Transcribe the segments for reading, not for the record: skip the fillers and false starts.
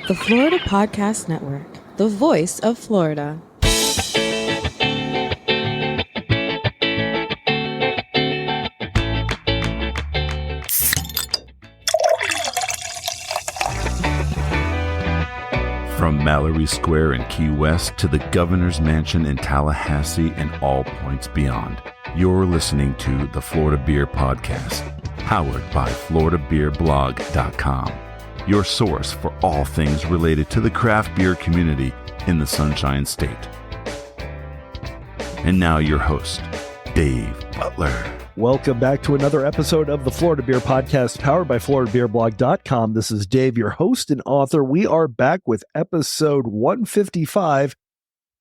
The Florida Podcast Network, the voice of Florida. From Mallory Square in Key West to the Governor's Mansion in Tallahassee and all points beyond, you're listening to the Florida Beer Podcast, powered by FloridaBeerBlog.com, your source for all things related to the craft beer community in the Sunshine State. And now your host, Dave Butler. Welcome back to another episode of the Florida Beer Podcast, powered by FloridaBeerBlog.com. This is Dave, your host and author. We are back with episode 155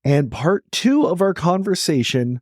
and part 2 of our conversation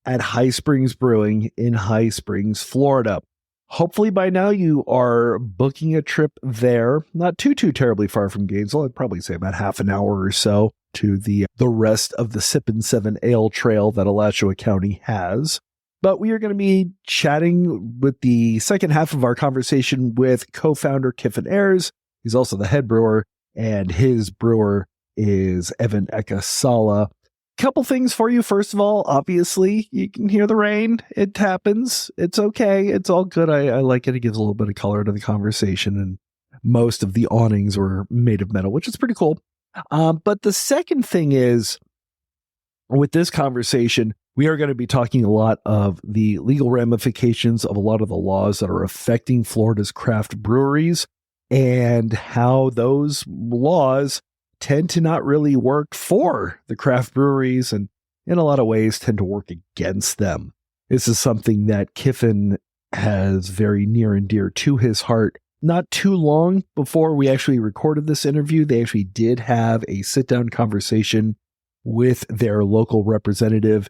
at High Springs Brewing in High Springs, Florida. Hopefully by now you are booking a trip there, not too terribly far from Gainesville. I'd probably say about half an hour or so to the rest of the Sippin' 7 Ale Trail that Alachua County has. But we are going to be chatting with the second half of our conversation with co-founder Kiffin Ayers. He's also the head brewer, and his brewer is Evan Ekasala. Couple things for you. First of all, obviously, you can hear the rain. It happens. It's okay. It's all good. I like it. It gives a little bit of color to the conversation, and most of the awnings were made of metal, which is pretty cool. But the second thing is, with this conversation, we are going to be talking a lot of the legal ramifications of a lot of the laws that are affecting Florida's craft breweries and how those laws tend to not really work for the craft breweries and in a lot of ways tend to work against them. This is something that Kiffin has very near and dear to his heart. Not too long before we actually recorded this interview, they actually did have a sit-down conversation with their local representative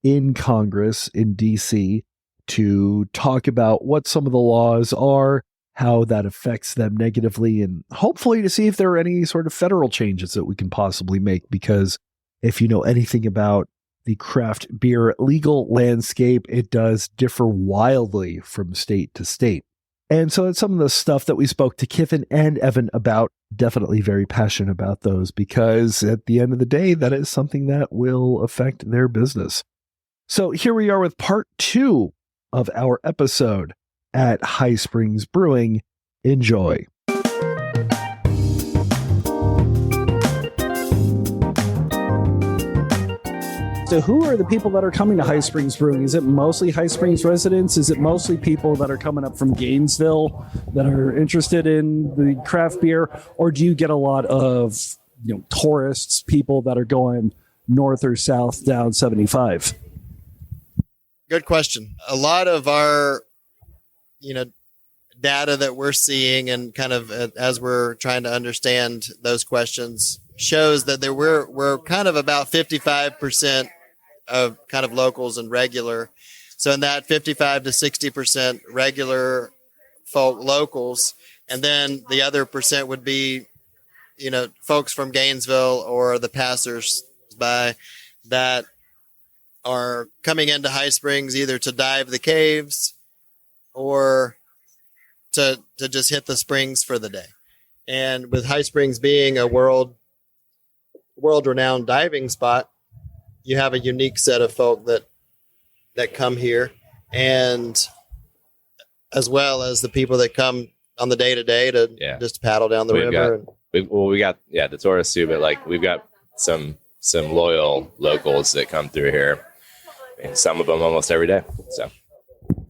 in Congress in DC to talk about what some of the laws are, how that affects them negatively, and hopefully to see if there are any sort of federal changes that we can possibly make. Because if you know anything about the craft beer legal landscape, it does differ wildly from state to state. And so it's some of the stuff that we spoke to Kiffin and Evan about. Definitely very passionate about those because at the end of the day, that is something that will affect their business. So here we are with part 2 of our episode at High Springs Brewing. Enjoy. So who are the people that are coming to High Springs Brewing? Is it mostly High Springs residents? Is it mostly people that are coming up from Gainesville that are interested in the craft beer? Or do you get a lot of, tourists, people that are going north or south down 75? Good question. A lot of our, data that we're seeing and kind of as we're trying to understand those questions shows that we're kind of about 55% of kind of locals and regular. So in that 55 to 60% regular folk locals, and then the other percent would be, folks from Gainesville or the passers-by that are coming into High Springs either to dive the caves or to just hit the springs for the day. And with High Springs being a world-renowned diving spot, you have a unique set of folk that come here, and as well as the people that come on the day-to-day to just paddle down the river. We got the tourists too, but we've got some loyal locals that come through here. And some of them almost every day. So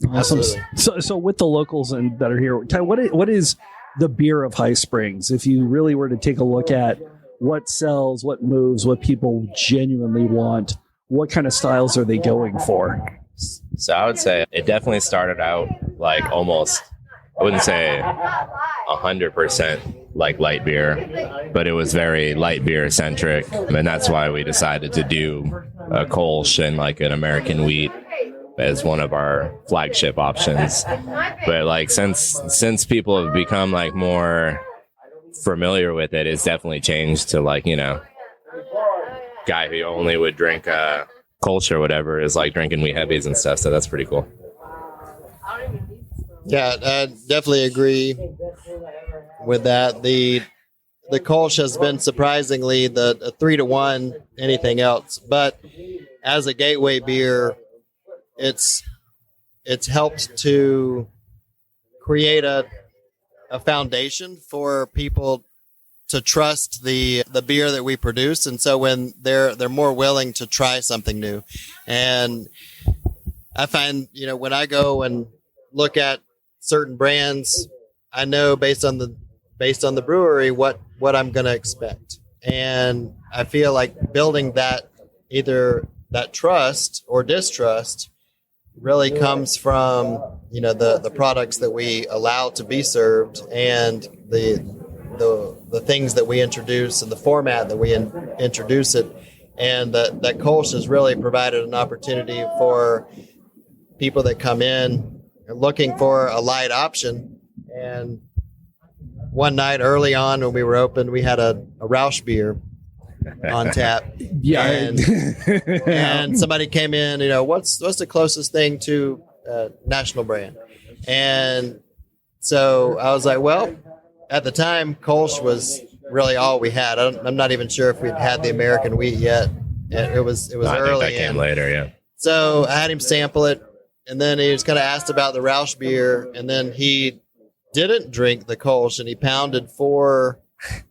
awesome. So with the locals and that are here, what is the beer of High Springs? If you really were to take a look at what sells, what moves, what people genuinely want, what kind of styles are they going for? So I would say it definitely started out almost, I wouldn't say 100% like light beer, but it was very light beer centric. And that's why we decided to do a Kolsch and an American wheat as one of our flagship options. But since people have become more familiar with it, it's definitely changed to guy who only would drink Kolsch or whatever is drinking wheat heavies and stuff. So that's pretty cool. Yeah, I definitely agree with that. the Kolsch has been surprisingly the 3-to-1 anything else. But as a gateway beer, it's helped to create a foundation for people to trust the beer that we produce, and so when they're more willing to try something new. And I find, when I go and look at certain brands, I know based on the brewery what I'm going to expect. And I feel like building that, either that trust or distrust, really comes from the products that we allow to be served, and the things that we introduce and the format that we introduce it. And that Kolsch has really provided an opportunity for people that come in looking for a light option. And one night early on when we were open, we had a Rausch beer on tap. Yeah. And somebody came in, what's the closest thing to national brand? And so I was like, well, at the time, Kolsch was really all we had. I'm not even sure if we'd had the American wheat yet. It was I early. think that came later, yeah. So I had him sample it, and then he was kind of asked about the Rausch beer, and then he didn't drink the Kolsch, and he pounded 4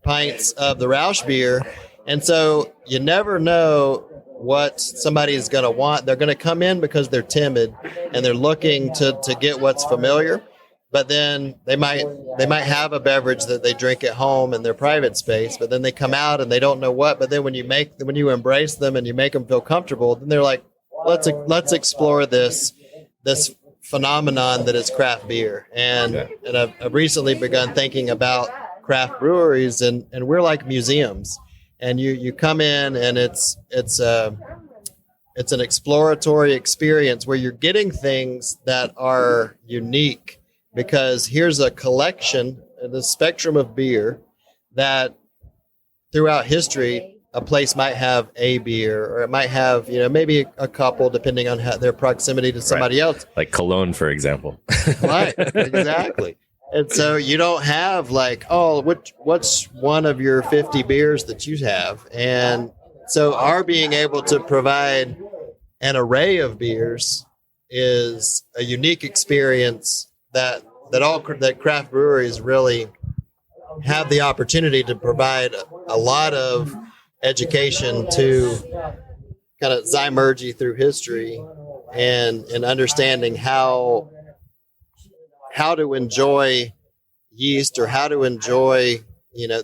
pints of the Rausch beer. And so you never know what somebody is going to want. They're going to come in because they're timid and they're looking to get what's familiar. But then they might have a beverage that they drink at home in their private space, but then they come out and they don't know what. But then when you embrace them and you make them feel comfortable, then they're like, let's explore this phenomenon that is craft beer. And I've recently begun thinking about craft breweries, and we're like museums. And you come in and it's an exploratory experience where you're getting things that are unique, because here's a collection, the spectrum of beer that throughout history, a place might have a beer, or it might have, maybe a couple, depending on their proximity to somebody else. Like Cologne, for example. Right, exactly. And so you don't have like, what's one of your 50 beers that you have? And so our being able to provide an array of beers is a unique experience that craft breweries really have the opportunity to provide a lot of education to kind of zymurgy through history and understanding how to enjoy yeast, or how to enjoy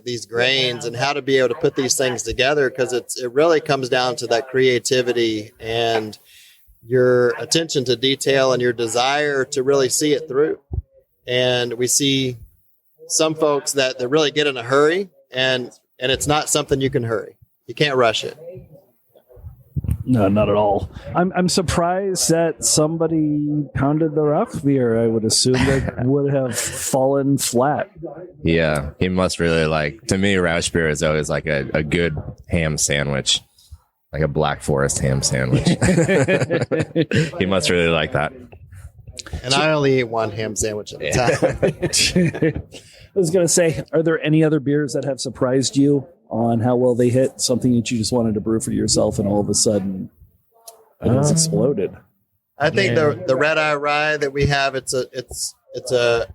these grains, and how to be able to put these things together, because it really comes down to that creativity and your attention to detail and your desire to really see it through. And we see some folks that really get in a hurry, and it's not something you can hurry. You can't rush it. No, not at all. I'm surprised that somebody pounded the rough beer. I would assume that would have fallen flat. Yeah, he must really like. To me, Rausch beer is always like a good ham sandwich, like a Black Forest ham sandwich. He must really like that. And I only eat one ham sandwich at a time. I was going to say, are there any other beers that have surprised you on how well they hit? Something that you just wanted to brew for yourself, and all of a sudden it has exploded. I think the red eye rye that we have, it's a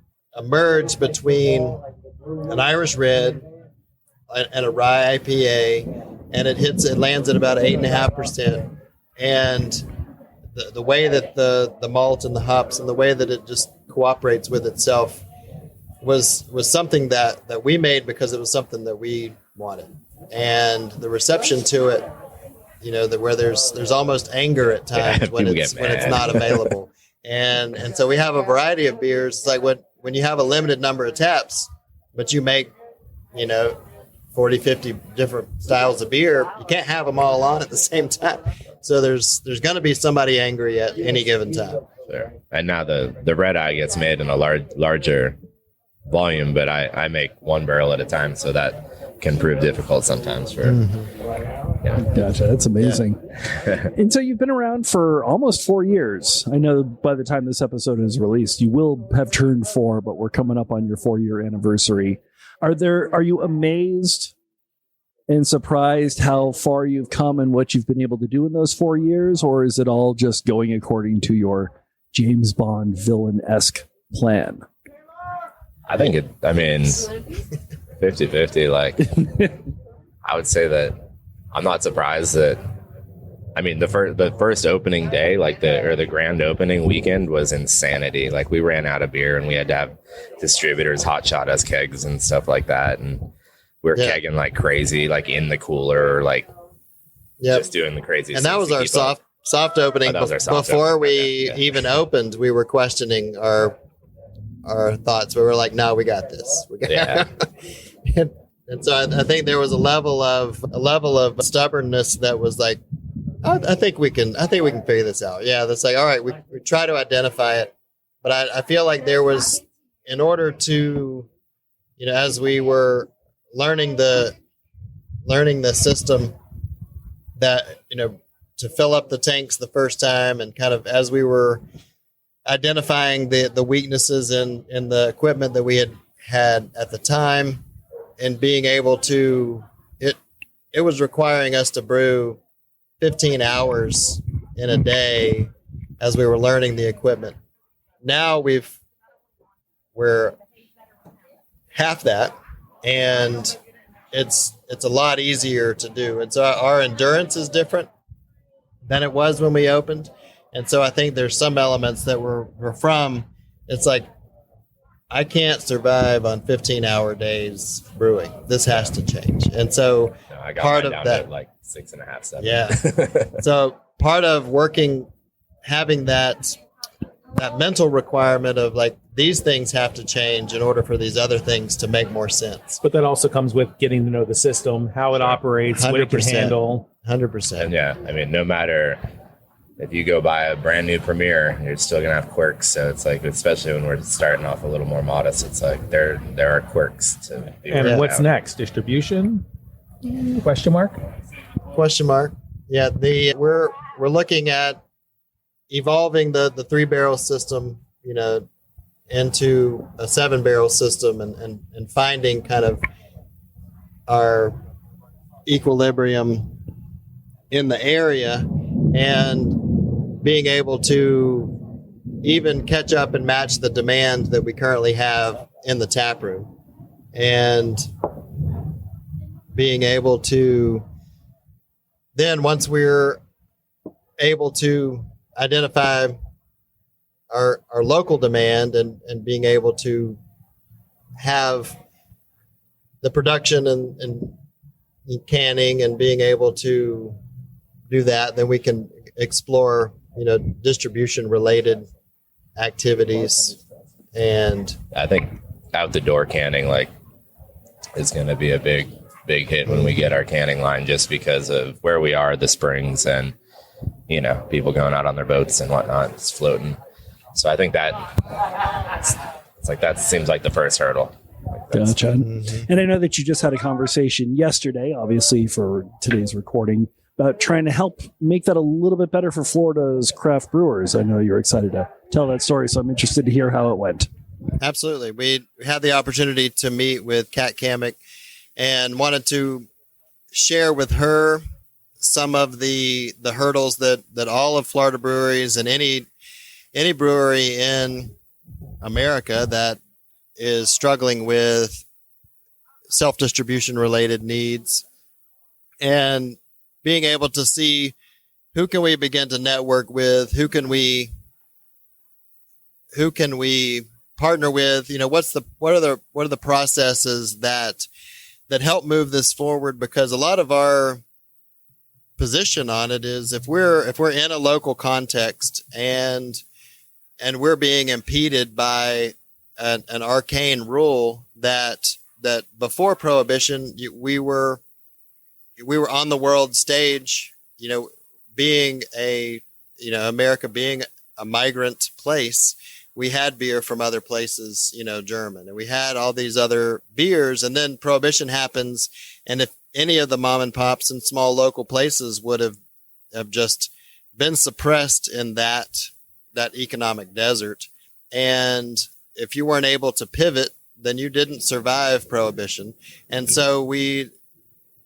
merge between an Irish red and a rye IPA, and it lands at about 8.5%. And the way that the malt and the hops and the way that it just cooperates with itself was something that we made because it was something that we wanted. And the reception to it, where there's almost anger at times when it's not available. And so we have a variety of beers. It's like when you have a limited number of taps, but you make, 40, 50 different styles of beer, you can't have them all on at the same time. So there's going to be somebody angry at any given time. Sure. And now the red eye gets made in a larger volume, but I make one barrel at a time, so that can prove difficult sometimes for Gotcha, that's amazing. Yeah. And so you've been around for almost 4 years. I know by the time this episode is released, you will have turned 4, but we're coming up on your 4-year anniversary. Are you amazed and surprised how far you've come and what you've been able to do in those 4 years? Or is it all just going according to your James Bond villain-esque plan? I think 50-50. Like, I would say that I'm not surprised that, the first opening day, like the grand opening weekend was insanity. Like, we ran out of beer and we had to have distributors hotshot us kegs and stuff like that. And we were kegging like crazy, like in the cooler, like just doing the crazy. And that was our soft opening. Before we even opened, we were questioning our thoughts. We were like, no, we got this. And so I think there was a level of stubbornness that was like, I think we can figure this out. Yeah, that's like, all right, we try to identify it. But I feel like there was, in order to, as we were learning the system, that, to fill up the tanks the first time, and kind of as we were identifying the weaknesses in the equipment that we had at the time, and being able to, it was requiring us to brew 15 hours in a day as we were learning the equipment. Now we're half that, and it's a lot easier to do. And so our endurance is different than it was when we opened. And so I think there's some elements that we're from, it's like, I can't survive on 15-hour days brewing. This has to change. And so I got part of down that, to like 6.5, 7. Yeah. So part of having that mental requirement of like, these things have to change in order for these other things to make more sense. But that also comes with getting to know the system, how it operates, what it can handle. 100%. And yeah, no matter if you go buy a brand new Premier, you're still going to have quirks. So it's like, especially when we're starting off a little more modest, it's like there are quirks to be. And what's next? Distribution? Question mark. Yeah, we're looking at evolving the 3-barrel system, into a 7-barrel system, and finding kind of our equilibrium in the area, and being able to even catch up and match the demand that we currently have in the tap room, and being able to then, once we're able to identify our local demand, and being able to have the production and canning, and being able to do that, then we can explore, distribution related activities. And I think out the door canning is going to be a big hit when we get our canning line, just because of where we are, the springs, and people going out on their boats and whatnot, it's floating. So I think that seems like the first hurdle. Gotcha. And I know that you just had a conversation yesterday, obviously for today's recording, about trying to help make that a little bit better for Florida's craft brewers. I know you're excited to tell that story, so I'm interested to hear how it went. Absolutely. We had the opportunity to meet with Kat Kamek, and wanted to share with her some of the hurdles that all of Florida breweries, and any brewery in America that is struggling with self-distribution related needs, and being able to see who can we begin to network with, who can we partner with, what are the processes that help move this forward. Because a lot of our position on it is, if we're in a local context and we're being impeded by an arcane rule that before Prohibition, we were on the world stage, being America being a migrant place, we had beer from other places, German, and we had all these other beers, and then Prohibition happens. And if any of the mom and pops and small local places would have just been suppressed in that economic desert, and if you weren't able to pivot then you didn't survive Prohibition. And so we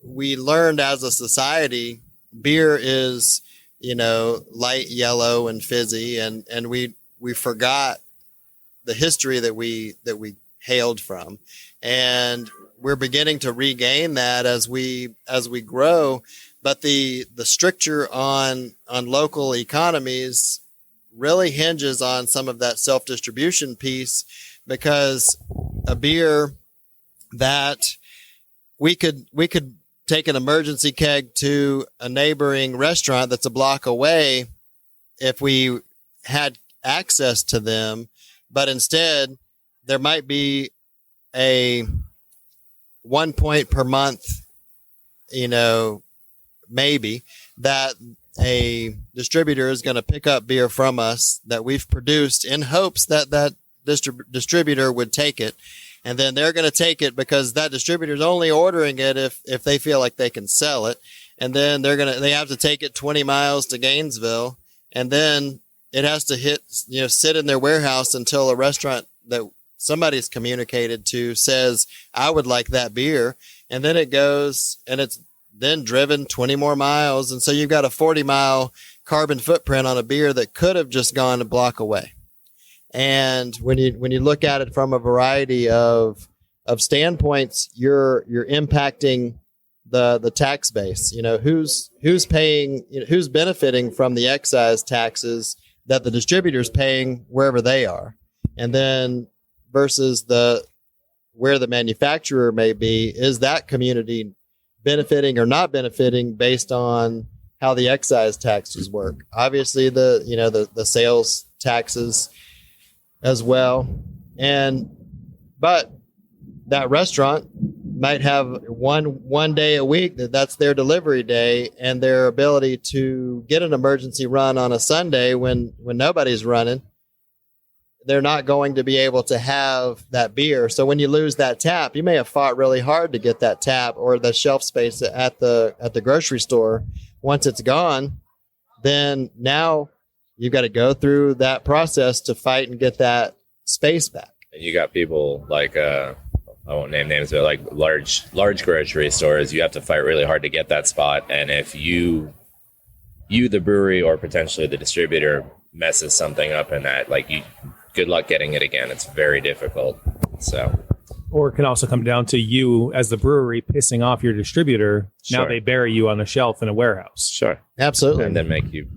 learned as a society, beer is, light yellow and fizzy, and we forgot the history that we hailed from, and we're beginning to regain that as we grow. But the stricture on local economies really hinges on some of that self-distribution piece, because a beer that we could take an emergency keg to a neighboring restaurant that's a block away if we had access to them, but instead there might be a 1 point per month, maybe that a distributor is going to pick up beer from us that we've produced in hopes that distributor would take it. And then they're going to take it because that distributor is only ordering it if they feel like they can sell it. And then they have to take it 20 miles to Gainesville. And then it has to sit in their warehouse until a restaurant that somebody's communicated to says, I would like that beer. And then it goes and it's then driven 20 more miles. And so you've got a 40-mile carbon footprint on a beer that could have just gone a block away. And when you look at it from a variety of standpoints, you're impacting the tax base. Who's paying, who's benefiting from the excise taxes that the distributor's paying wherever they are, and then versus where the manufacturer may be, is that community benefiting or not benefiting based on how the excise taxes work? Obviously, the sales taxes as well. But that restaurant might have one day a week that's their delivery day, and their ability to get an emergency run on a Sunday when nobody's running, they're not going to be able to have that beer. So when you lose that tap, you may have fought really hard to get that tap or the shelf space at the grocery store. Once it's gone, then now you've got to go through that process to fight and get that space back. And you got people like, I won't name names, but like large grocery stores, you have to fight really hard to get that spot. And if you, the brewery or potentially the distributor, messes something up in that, good luck getting it again. It's very difficult. So, or it can also come down to you as the brewery pissing off your distributor. Sure. Now they bury you on a shelf in a warehouse. Sure, absolutely, and then make you,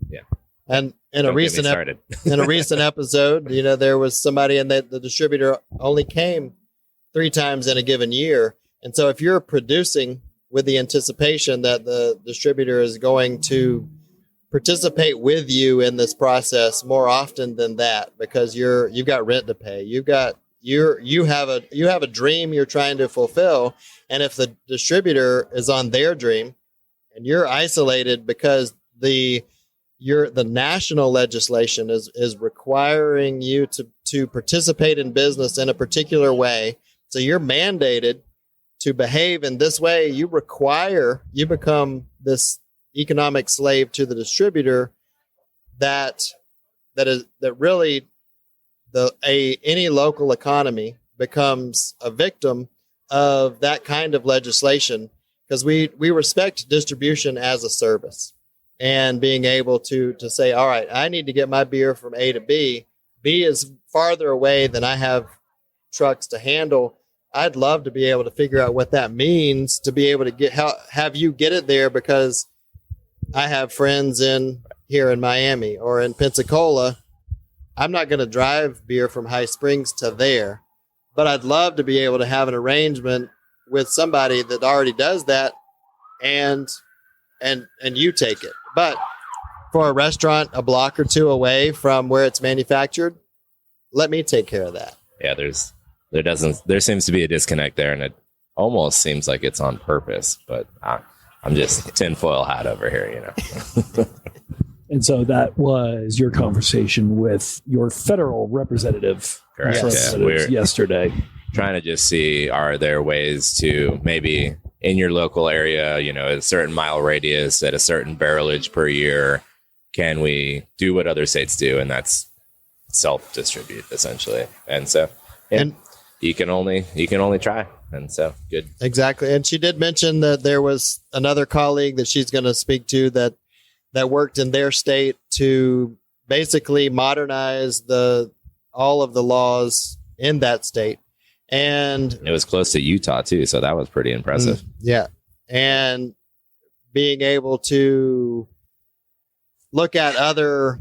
yeah. And in a recent episode, there was somebody, and the distributor only came 3 times in a given year. And so if you're producing with the anticipation that the distributor is going to participate with you in this process more often than that, because you've got rent to pay, you have a dream you're trying to fulfill, and if the distributor is on their dream and you're isolated because the national legislation is requiring you to participate in business in a particular way, so you're mandated to behave in this way, you become this economic slave to the distributor, that really any local economy becomes a victim of that kind of legislation, because we respect distribution as a service, and being able to say, all right, I need to get my beer from A to B. B is farther away than I have trucks to handle. I'd love to be able to figure out what that means, to be able to have you get it there, because I have friends here in Miami or in Pensacola. I'm not going to drive beer from High Springs to there, but I'd love to be able to have an arrangement with somebody that already does that, and you take it. But for a restaurant a block or 2 away from where it's manufactured, let me take care of that. Yeah, there seems to be a disconnect there, and it almost seems like it's on purpose, but I'm just tinfoil hat over here, And so that was your conversation with your federal representative. Correct. Representatives yesterday. Trying to just see, are there ways to maybe in your local area, a certain mile radius at a certain barrelage per year, can we do what other states do? And that's self-distribute essentially. And so, yeah. you can only try. And so good. Exactly. And she did mention that there was another colleague that she's going to speak to that worked in their state to basically modernize all of the laws in that state. And it was close to Utah too, so that was pretty impressive. Yeah. And being able to look at other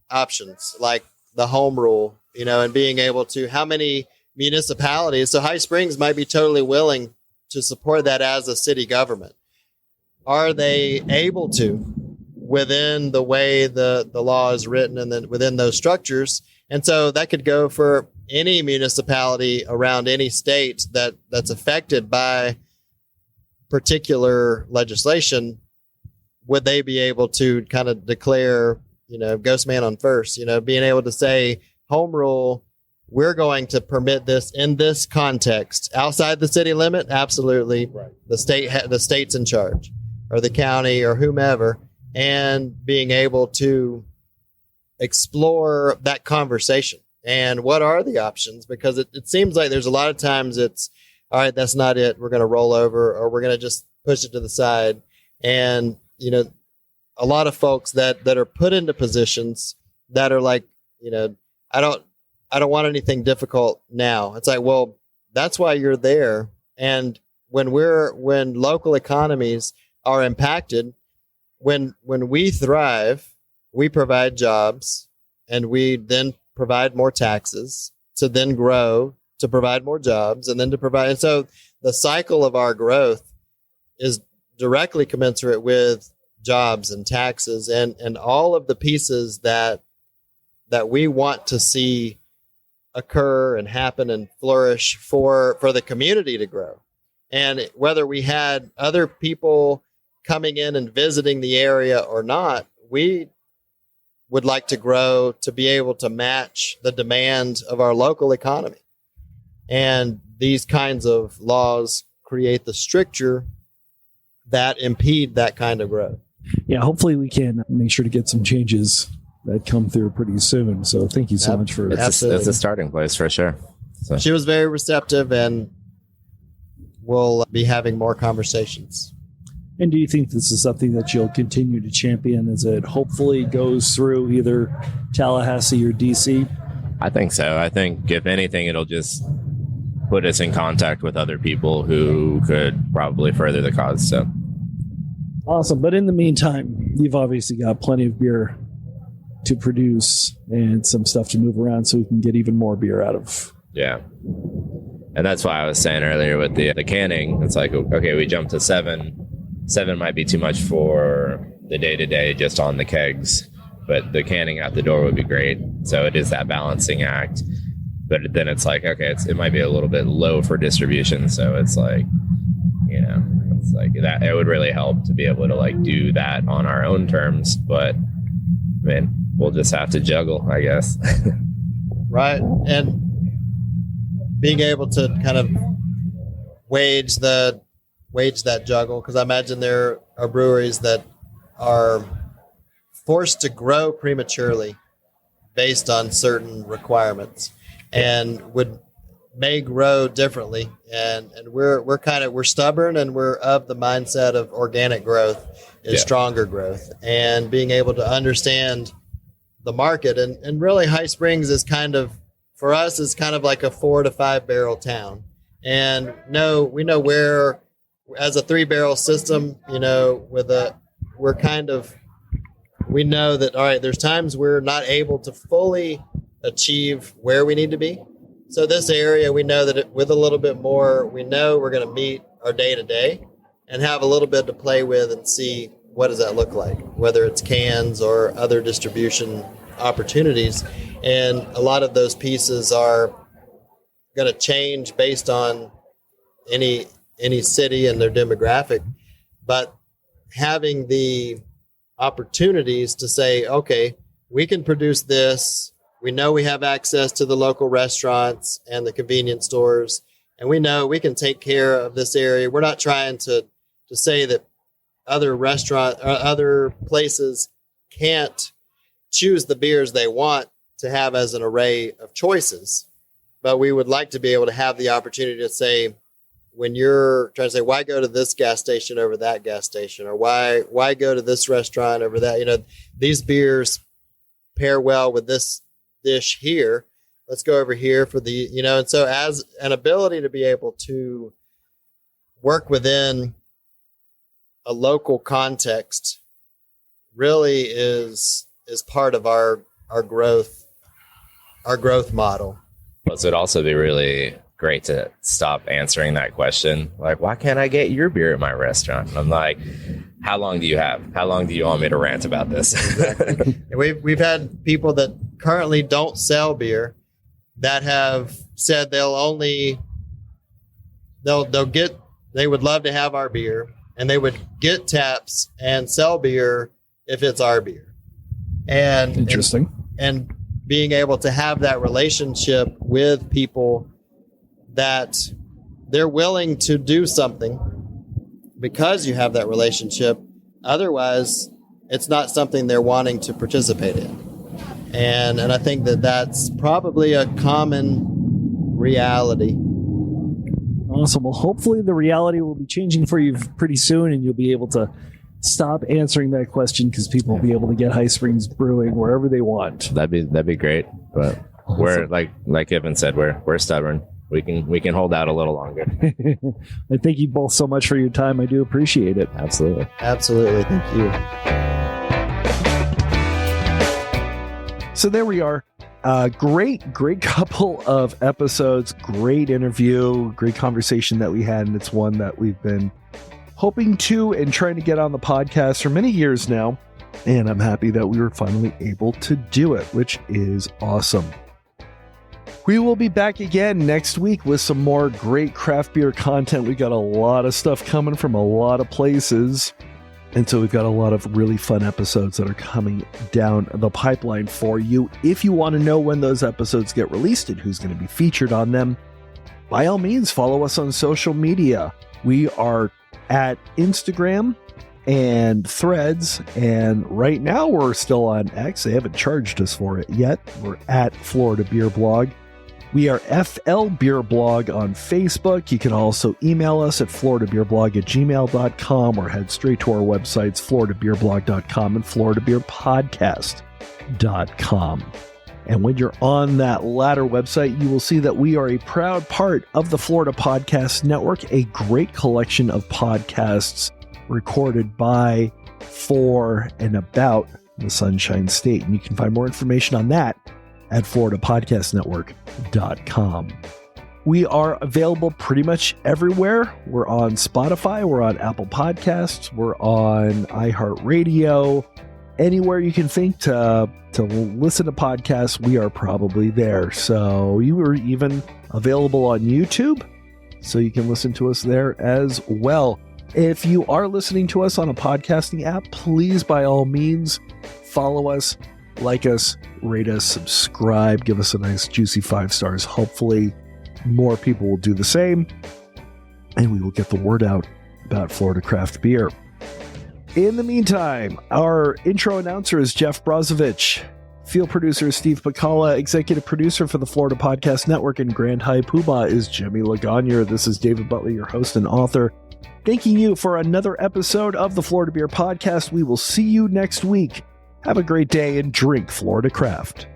options like the home rule, and being able to how many municipalities. So High Springs might be totally willing to support that as a city government. Are they able to within the way the law is written and then within those structures? And so that could go for any municipality around any state that's affected by particular legislation. Would they be able to kind of declare, ghost man on first, being able to say home rule, we're going to permit this in this context outside the city limit. Absolutely. Right. The state's in charge, or the county or whomever, and being able to explore that conversation and what are the options, because it seems like there's a lot of times it's all right, that's not it. We're going to roll over, or we're going to just push it to the side. And, a lot of folks that are put into positions that are like, I don't want anything difficult now. It's like, well, that's why you're there. And when local economies are impacted, when we thrive, we provide jobs, and we then provide more taxes to then grow, to provide more jobs, and then to provide. And so the cycle of our growth is directly commensurate with jobs and taxes and all of the pieces that we want to see occur and happen and flourish for the community to grow. And whether we had other people coming in and visiting the area or not, we would like to grow to be able to match the demand of our local economy. And these kinds of laws create the stricture that impede that kind of growth. Yeah, hopefully we can make sure to get some changes that come through pretty soon. So thank you so much for it's a starting place for sure. So. She was very receptive, and we'll be having more conversations. And do you think this is something that you'll continue to champion as it hopefully goes through either Tallahassee or DC? I think so. I think if anything, it'll just put us in contact with other people who could probably further the cause. So awesome. But in the meantime, you've obviously got plenty of beer to produce and some stuff to move around so we can get even more beer out of. Yeah. And that's why I was saying earlier with the canning, it's like, okay, we jumped to 7. 7 might be too much for the day-to-day just on the kegs, but the canning out the door would be great. So it is that balancing act. But then it's like, okay, it might be a little bit low for distribution. So it's like, it's like that. It would really help to be able to like do that on our own terms. But man, we'll just have to juggle, I guess. Right. And being able to kind of wage that juggle, because I imagine there are breweries that are forced to grow prematurely based on certain requirements and may grow differently. And we're stubborn, and we're of the mindset of organic growth is stronger growth, and being able to understand the market. And really High Springs is for us is kind of like a 4 to 5 barrel town. And we know where, as a 3-barrel system, we know that, all right, there's times we're not able to fully achieve where we need to be. So this area, we know that with a little bit more, we know we're going to meet our day to day and have a little bit to play with and see what does that look like, whether it's cans or other distribution opportunities. And a lot of those pieces are going to change based on any city and their demographic. But having the opportunities to say, okay, we can produce this. We know we have access to the local restaurants and the convenience stores, and we know we can take care of this area. We're not trying to say that other restaurant or other places can't choose the beers they want to have as an array of choices. but we would like to be able to have the opportunity to say, when you're trying to say, why go to this gas station over that gas station, or why go to this restaurant over that, these beers pair well with this dish here. Let's go over here for the, and so as an ability to be able to work within a local context really is part of our growth model. So it'd also be really great to stop answering that question. Like, why can't I get your beer at my restaurant? And I'm like, how long do you have? How long do you want me to rant about this? Exactly. We've had people that currently don't sell beer that have said they would love to have our beer, and they would get taps and sell beer if it's our beer. And Interesting. And being able to have that relationship with people that they're willing to do something because you have that relationship. Otherwise, it's not something they're wanting to participate in. And I think that's probably a common reality. Awesome. Well, hopefully the reality will be changing for you pretty soon, and you'll be able to stop answering that question because people will be able to get High Springs Brewing wherever they want. That'd be great. But awesome. We're like Evan said, we're stubborn. We can hold out a little longer. I thank you both so much for your time. I do appreciate it. Absolutely. Thank you. So there we are. Great couple of episodes. Great interview. Great conversation that we had. And it's one that we've been hoping to and trying to get on the podcast for many years now. And I'm happy that we were finally able to do it, which is awesome. We will be back again next week with some more great craft beer content. We got a lot of stuff coming from a lot of places. And so we've got a lot of really fun episodes that are coming down the pipeline for you. If you want to know when those episodes get released and who's going to be featured on them, by all means, follow us on social media. We are at Instagram and Threads, and right now we're still on X. They haven't charged us for it yet. We're at Florida Beer Blog. We are FL Beer Blog on Facebook. You can also email us at floridabeerblog@gmail.com or head straight to our websites, floridabeerblog.com and floridabeerpodcast.com. And when you're on that latter website, you will see that we are a proud part of the Florida Podcast Network, a great collection of podcasts recorded by, for, and about the Sunshine State. And you can find more information on that at floridapodcastnetwork.com. We are available pretty much everywhere. We're on Spotify, we're on Apple Podcasts, we're on iHeartRadio. Anywhere you can think to listen to podcasts, we are probably there. So you are even available on YouTube, so you can listen to us there as well. If you are listening to us on a podcasting app, please, by all means, follow us, like us, rate us, subscribe, give us a nice juicy 5 stars. Hopefully more people will do the same, and we will get the word out about Florida craft beer. In the meantime, our intro announcer is Jeff Brozovich. Field producer is Steve Pekala. Executive producer for the Florida Podcast Network and Grand High Poobah is Jemmy Legagneur. This is David Butler, your host and author, thanking you for another episode of the Florida Beer Podcast. We will see you next week. Have a great day and drink Florida craft.